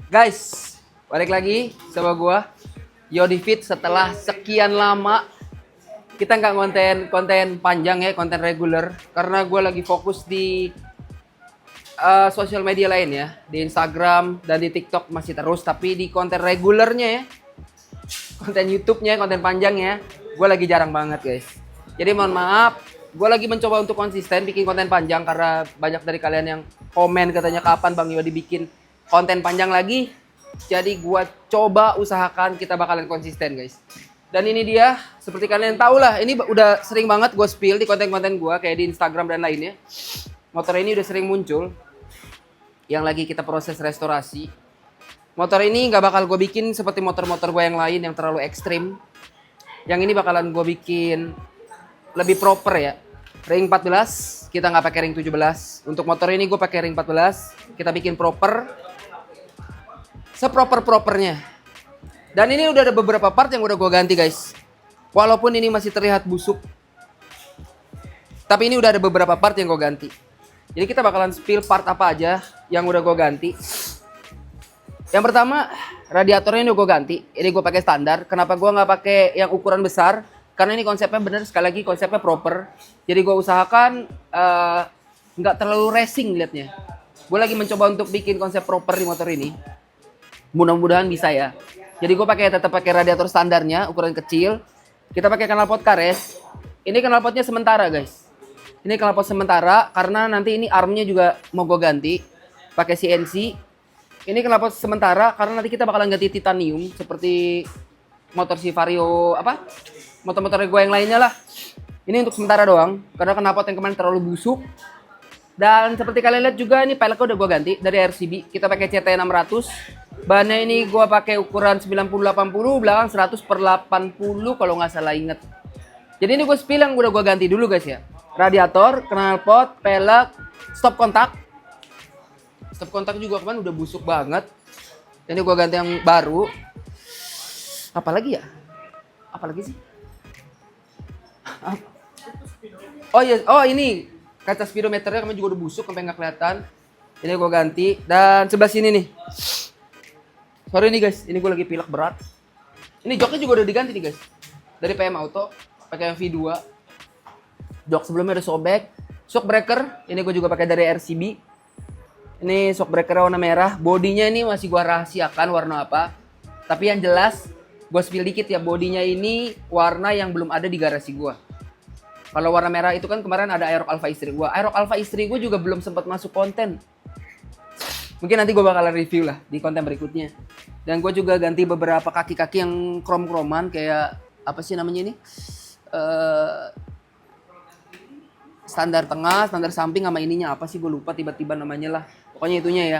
Guys, balik lagi sama gua Yodi Fit. Setelah sekian lama kita nggak konten panjang ya, konten reguler, karena gua lagi fokus di sosial media lain ya, di Instagram dan di TikTok masih terus, tapi di konten regulernya ya, konten YouTube-nya, konten panjangnya, gua lagi jarang banget guys. Jadi mohon maaf, gua lagi mencoba untuk konsisten bikin konten panjang karena banyak dari kalian yang komen katanya kapan Bang Yodi bikin konten panjang lagi. Jadi gua coba usahakan kita bakalan konsisten guys. Dan ini dia, seperti kalian tahu lah, ini udah sering banget gue spill di konten-konten gua kayak di Instagram dan lainnya. Motor ini udah sering muncul yang lagi kita proses restorasi. Motor ini nggak bakal gue bikin seperti motor-motor gue yang lain yang terlalu ekstrim. Yang ini bakalan gue bikin lebih proper ya. Ring 14, kita nggak pakai ring 17. Untuk motor ini gue pakai ring 14. Kita bikin proper, seproper-propernya. Dan ini udah ada beberapa part yang udah gue ganti guys. Walaupun ini masih terlihat busuk, tapi ini udah ada beberapa part yang gue ganti. Jadi kita bakalan spill part apa aja yang udah gue ganti. Yang pertama, radiatornya ini gue ganti. Ini gue pakai standar. Kenapa gue nggak pakai yang ukuran besar? Karena ini konsepnya bener, sekali lagi konsepnya proper. Jadi gue usahakan nggak terlalu racing liatnya. Gue lagi mencoba untuk bikin konsep proper di motor ini. Mudah-mudahan bisa ya. Jadi gue tetap pakai radiator standarnya, ukuran kecil. Kita pakai knalpot karet. Ini knalpotnya sementara guys. Ini knalpot sementara karena nanti ini armnya juga mau gue ganti pakai CNC. Ini knalpot sementara karena nanti kita bakalan ganti titanium seperti motor si Vario apa? Motor-motor gue yang lainnya lah. Ini untuk sementara doang karena knalpot yang kemarin terlalu busuk. Dan seperti kalian lihat juga ini peleknya udah gue ganti dari RCB. Kita pakai CT 600. Bahannya ini gue pakai ukuran 90-80, belakang 100/80 kalau nggak salah inget. Jadi ini gue spill yang udah gue ganti dulu guys ya. Radiator, knalpot, pelek, stop kontak. Stop kontak juga kemarin udah busuk banget. Ini gue ganti yang baru. Apalagi ya? Apalagi sih? Oh iya, oh ini kaca speedometernya kemarin juga udah busuk sampai nggak kelihatan. Ini gue ganti. Dan sebelah sini nih. Sorry nih guys, ini gue lagi pilek berat. Ini joknya juga udah diganti nih guys. Dari PM Auto, pakai yang V2. Jok sebelumnya udah sobek. Shock breaker, ini gue juga pakai dari RCB. Ini shock breaker warna merah. Bodinya ini masih gue rahasiakan warna apa. Tapi yang jelas, gue spill dikit ya, bodinya ini warna yang belum ada di garasi gue. Kalau warna merah itu kan kemarin ada Aerox Alpha istri gue. Aerox Alpha istri gue juga belum sempat masuk konten. Mungkin nanti gue bakalan review lah di konten berikutnya. Dan gue juga ganti beberapa kaki-kaki yang krom-kroman kayak apa sih namanya ini? Standar tengah, standar samping sama ininya apa sih gue lupa tiba-tiba namanya lah. Pokoknya itunya ya.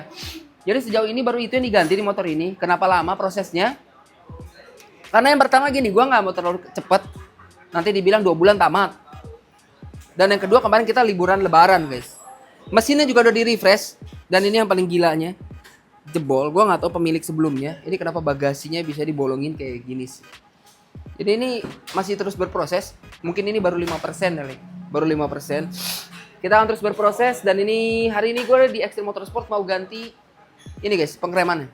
Jadi sejauh ini baru itu yang diganti di motor ini. Kenapa lama prosesnya? Karena yang pertama gini, gue nggak mau terlalu cepet. Nanti dibilang 2 bulan tamat. Dan yang kedua kemarin kita liburan lebaran guys. Mesinnya juga udah di refresh. Dan ini yang paling gilanya, jebol. Gue nggak tahu pemilik sebelumnya. Ini kenapa bagasinya bisa dibolongin kayak gini sih. Jadi ini masih terus berproses. Mungkin ini baru 5% kali. Baru 5%. Kita akan terus berproses. Dan ini hari ini gue di Extreme Motorsport mau ganti ini guys, pengremannya.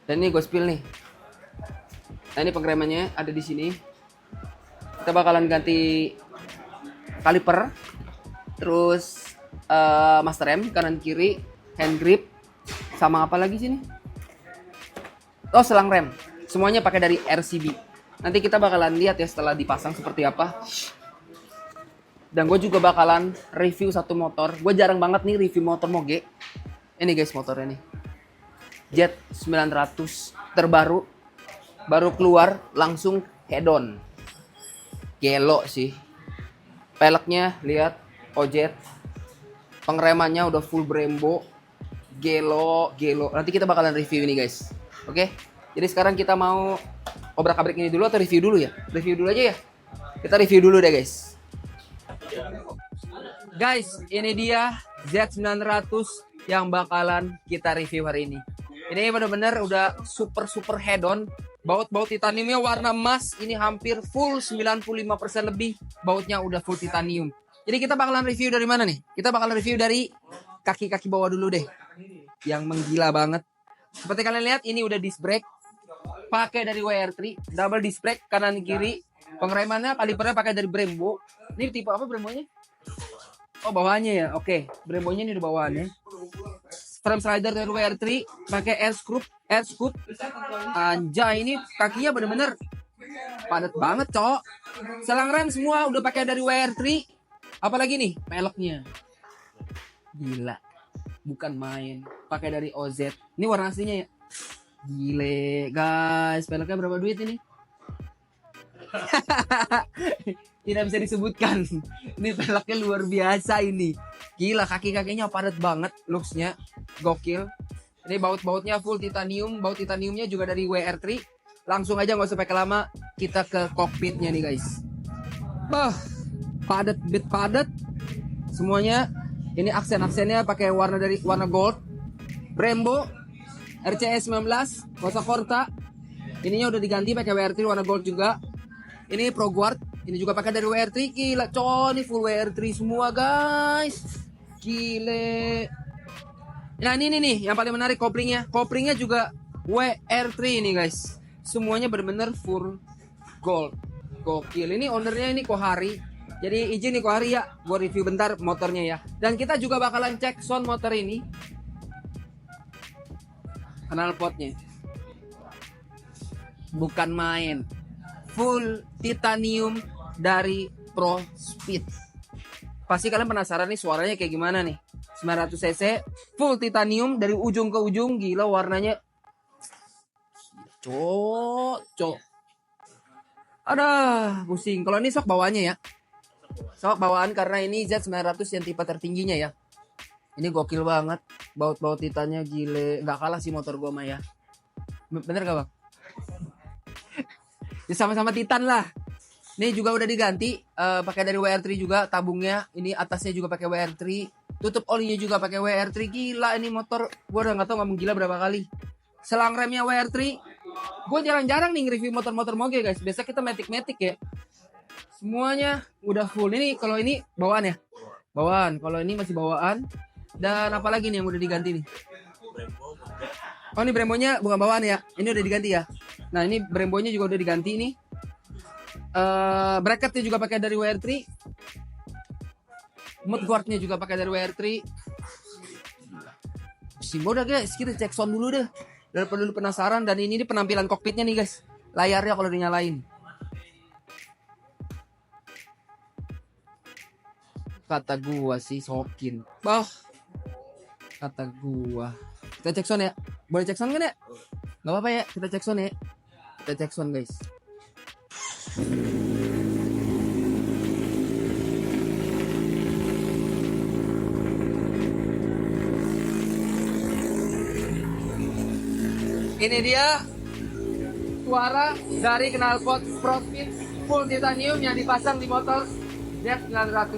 Dan ini gue spill nih. Nah ini pengremannya ada di sini. Kita bakalan ganti kaliper. Terus master rem kanan kiri, hand grip, sama apa lagi sini? Oh selang rem, semuanya pakai dari RCB. Nanti kita bakalan lihat ya setelah dipasang seperti apa. Dan gue juga bakalan review satu motor. Gue jarang banget nih review motor moge. Ini guys motornya nih, Jet 900 terbaru, baru keluar langsung head on. Gelo sih. Peleknya lihat, Ojet. Pengeremannya udah full Brembo, Gelo. Nanti kita bakalan review ini guys. Oke. Jadi sekarang kita mau obrak-abrik ini dulu atau review dulu ya? Review dulu aja ya. Kita review dulu deh guys. Guys, ini dia Z900 yang bakalan kita review hari ini. Ini bener-bener udah super head on. Baut titaniumnya warna emas. Ini hampir full 95% lebih. Bautnya udah full titanium. Jadi kita bakalan review dari mana nih? Kita bakalan review dari kaki-kaki bawah dulu deh. Yang menggila banget. Seperti kalian lihat ini udah disc brake. Pakai dari WR3. Double disc brake kanan kiri. Pengeremannya kalipernya pakai dari Brembo. Ini tipe apa Brembonya? Oh bawahnya ya. Oke. Brembonya ini di bawahnya. Frame slider dari WR3 pakai air scoop. Anjay, ini kakinya bener-bener padat banget, cok. Selang rem semua udah pakai dari WR3. Apalagi nih, peleknya. Gila. Bukan main. Pakai dari OZ. Ini warna aslinya ya. Gile, guys. Peleknya berapa duit ini? Tidak bisa disebutkan. Ini peleknya luar biasa ini. Gila, kaki-kakinya padat banget looksnya. Gokil. Ini baut-bautnya full titanium. Baut titaniumnya juga dari WR3. Langsung aja nggak usah pakai lama. Kita ke cockpitnya nih guys. Bah, padat. Semuanya. Ini aksen-aksennya pakai warna gold. Brembo. RCS 19. Kosa Corta. Ininya udah diganti pakai WR3 warna gold juga. Ini Pro Guard. Ini juga pakai dari WR3. Gila, ini full WR3 semua guys. Gile. Nah ini nih yang paling menarik koplingnya. Koplingnya juga WR3 ini guys. Semuanya benar-benar full gold. Gokil. Ini ownernya ini Kohari. Jadi izin nih Kohari ya, gue review bentar motornya ya. Dan kita juga bakalan cek sound motor ini. Knalpotnya. Bukan main. Full titanium dari Pro Speed. Pasti kalian penasaran nih suaranya kayak gimana nih. 900 cc full titanium dari ujung ke ujung. Gila warnanya. Cok. Aduh, pusing. Kalau ini sok bawaannya ya. Sok bawaan karena ini Z900 yang tipe tertingginya ya. Ini gokil banget. Baut-baut titannya gile. Gak kalah sih motor gua mah ya. Bener gak bang? Ya sama-sama titan lah. Ini juga udah diganti. Pakai dari WR3 juga tabungnya. Ini atasnya juga pakai WR3. Tutup olinya juga pakai WR3. Gila ini motor. Gue udah gak tau ngomong gila berapa kali. Selang remnya WR3. Gue jarang-jarang nih nge-review motor-motor moge guys. Biasa kita matic-matic ya. Semuanya udah full. Ini kalau ini bawaan ya. Bawaan. Kalau ini masih bawaan. Dan apalagi nih yang udah diganti nih. Oh ini Brembonya bukan bawaan ya. Ini udah diganti ya. Nah ini Brembonya juga udah diganti nih. Bracketnya juga pakai dari WR3. Mudguardnya juga pakai dari WR3. Udah guys, kita cek sound dulu deh. Daripada lu penasaran. Dan ini penampilan kokpitnya nih guys. Layarnya kalau dinyalain. Kata gua sih sokin. Kata gua. Kita cek sound ya. Boleh cek sound kan ya? Gak apa-apa ya. Kita cek sound ya. Kita cek sound guys. Ini dia suara dari knalpot Pro Speed full titanium yang dipasang di motor Z900.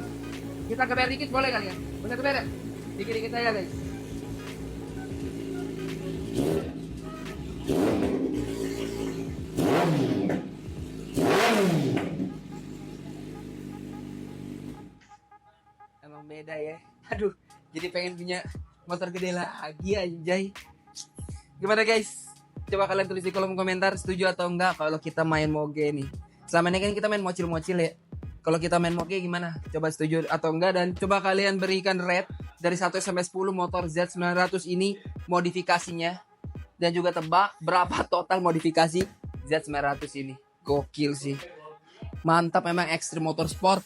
Kita geber dikit boleh kali ya? Boleh geber ya? Dikit-dikit aja guys. Emang beda ya. Aduh, jadi pengen punya motor gede lagi anjay. Gimana guys? Coba kalian tulis di kolom komentar setuju atau enggak kalau kita main moge nih. Selama ini kan kita main mocil-mocil ya. Kalau kita main moge gimana? Coba setuju atau enggak, dan coba kalian berikan rate dari 1 sampai 10 motor Z900 ini modifikasinya. Dan juga tebak berapa total modifikasi Z900 ini. Gokil sih. Mantap, memang ekstrim motorsport.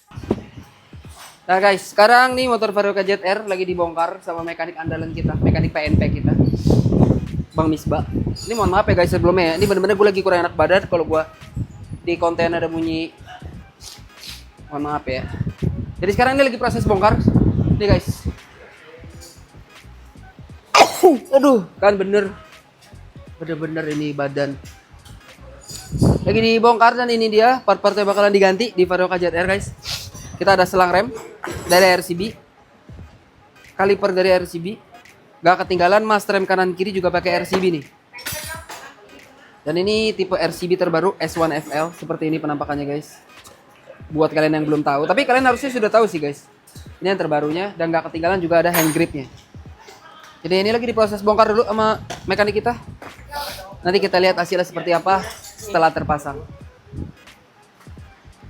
Nah guys, sekarang nih motor Vario KZR lagi dibongkar sama mekanik andalan kita, mekanik PNP kita, Bang Misbah. Ini mohon maaf ya guys sebelumnya ya. Ini bener-bener gue lagi kurang enak badan kalau gue di konten ada bunyi. Mohon maaf ya. Jadi sekarang ini lagi proses bongkar. Nih guys. Aduh, kan bener-bener ini badan lagi dibongkar, dan ini dia part-partnya bakalan diganti di Vario KZR guys. Kita ada selang rem dari RCB, kaliper dari RCB, gak ketinggalan mas rem kanan kiri juga pakai RCB nih. Dan ini tipe RCB terbaru S1FL, seperti ini penampakannya guys. Buat kalian yang belum tahu, tapi kalian harusnya sudah tahu sih guys. Ini yang terbarunya, dan gak ketinggalan juga ada hand gripnya. Jadi ini lagi diproses bongkar dulu sama mekanik kita. Nanti kita lihat hasilnya seperti apa setelah terpasang.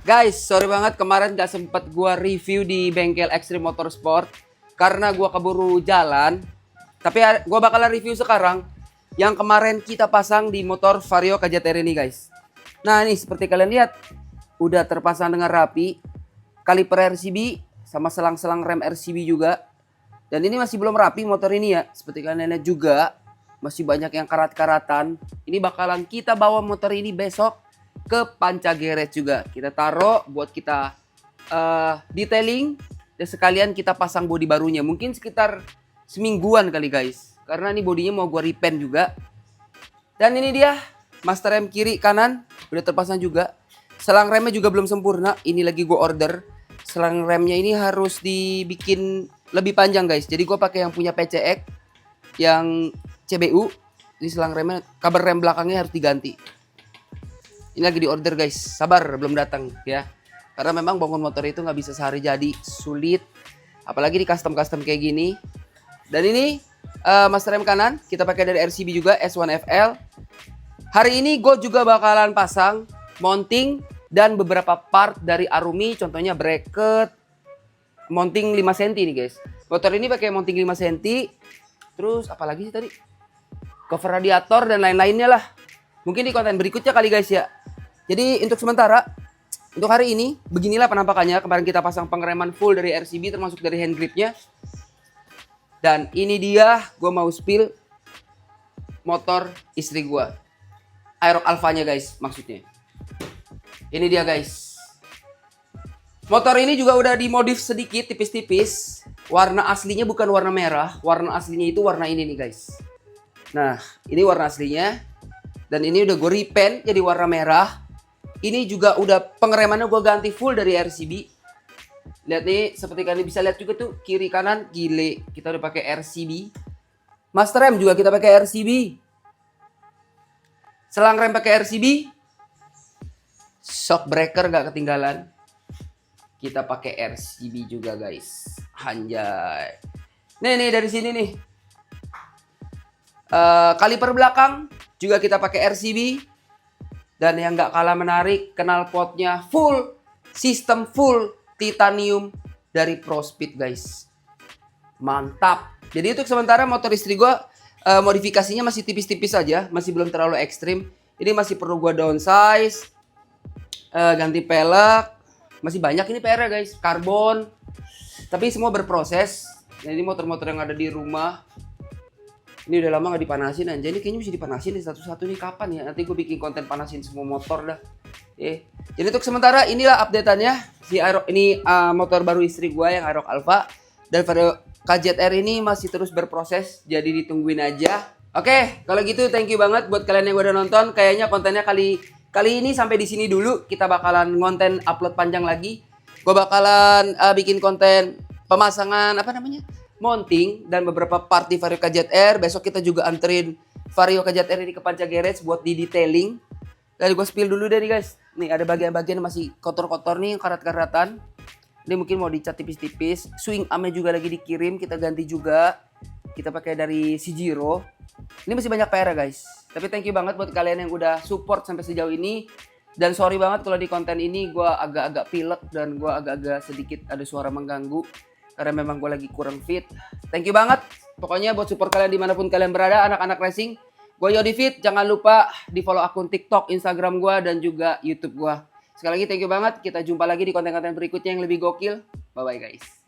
Guys, sorry banget kemarin gak sempet gua review di bengkel Extreme Motorsport karena gua keburu jalan. Tapi gua bakalan review sekarang yang kemarin kita pasang di motor Vario KZR ini guys. Nah ini seperti kalian lihat, udah terpasang dengan rapi, kaliper RCB sama selang-selang rem RCB juga. Dan ini masih belum rapi motor ini ya, seperti kalian lihat juga masih banyak yang karat-karatan. Ini bakalan kita bawa motor ini besok ke Panca Garage juga. Kita taruh buat kita detailing dan sekalian kita pasang bodi barunya. Mungkin sekitar semingguan kali guys, karena ini bodinya mau gua repaint juga. Dan ini dia master rem kiri kanan udah terpasang juga. Selang remnya juga belum sempurna, ini lagi gua order. Selang remnya ini harus dibikin lebih panjang guys. Jadi gue pakai yang punya PCX yang CBU. Ini selang remnya, kabar rem belakangnya harus diganti. Ini lagi di order guys. Sabar, belum datang ya. Karena memang bangun motor itu nggak bisa sehari jadi, sulit. Apalagi di custom kayak gini. Dan ini master rem kanan kita pakai dari RCB juga S1FL. Hari ini gue juga bakalan pasang mounting dan beberapa part dari Arumi, contohnya bracket, mounting 5 cm nih guys. Motor ini pakai mounting 5 cm. Terus apalagi sih tadi? Cover radiator dan lain-lainnya lah. Mungkin di konten berikutnya kali guys ya. Jadi untuk sementara, untuk hari ini beginilah penampakannya. Kemarin kita pasang pengereman full dari RCB termasuk dari hand gripnya. Dan ini dia, gue mau spill motor istri gue. Aerox Alphanya guys maksudnya. Ini dia guys. Motor ini juga udah dimodif sedikit tipis-tipis. Warna aslinya bukan warna merah. Warna aslinya itu warna ini nih guys. Nah ini warna aslinya. Dan ini udah gue repaint jadi warna merah. Ini juga udah pengeremannya gue ganti full dari RCB. Lihat nih, seperti kalian bisa lihat juga tuh kiri kanan gile. Kita udah pakai RCB. Master rem juga kita pakai RCB. Selang rem pakai RCB. Shock breaker gak ketinggalan. Kita pakai RCB juga guys. Anjay. Nih dari sini nih. Kaliper belakang juga kita pakai RCB. Dan yang gak kalah menarik, knalpotnya full. Sistem full titanium dari ProSpeed guys. Mantap. Jadi untuk sementara motor istri gue modifikasinya masih tipis-tipis aja. Masih belum terlalu ekstrim. Ini masih perlu gue downsize. Ganti pelek. Masih banyak ini PR ya guys. Karbon. Tapi semua berproses. Jadi motor-motor yang ada di rumah. Ini udah lama gak dipanasin aja. Ini kayaknya bisa dipanasin nih satu-satu nih. Kapan ya? Nanti gue bikin konten panasin semua motor dah. Jadi untuk sementara inilah updateannya. Ini motor baru istri gue yang Aerox Alpha. Dan Vario KZR ini masih terus berproses. Jadi ditungguin aja. Oke, kalau gitu thank you banget buat kalian yang udah nonton. Kayaknya kontennya kali ini sampai di sini dulu. Kita bakalan ngonten upload panjang lagi. Gue bakalan bikin konten pemasangan mounting dan beberapa part di Vario KZR. Besok kita juga anterin Vario KZR ini ke Panca Garage buat di detailing. Dan gue spill dulu deh nih guys. Nih ada bagian-bagian masih kotor-kotor nih, karat-karatan. Ini mungkin mau dicat tipis-tipis. Swing armnya juga lagi dikirim, kita ganti juga. Kita pakai dari Shijiro. Ini masih banyak PR ya guys. Tapi thank you banget buat kalian yang udah support sampai sejauh ini. Dan sorry banget kalau di konten ini gue agak-agak pilek dan gue agak-agak sedikit ada suara mengganggu. Karena memang gue lagi kurang fit. Thank you banget. Pokoknya buat support kalian dimanapun kalian berada, anak-anak racing. Gue Yodifit, jangan lupa di follow akun TikTok, Instagram gue, dan juga YouTube gue. Sekali lagi thank you banget. Kita jumpa lagi di konten-konten berikutnya yang lebih gokil. Bye-bye guys.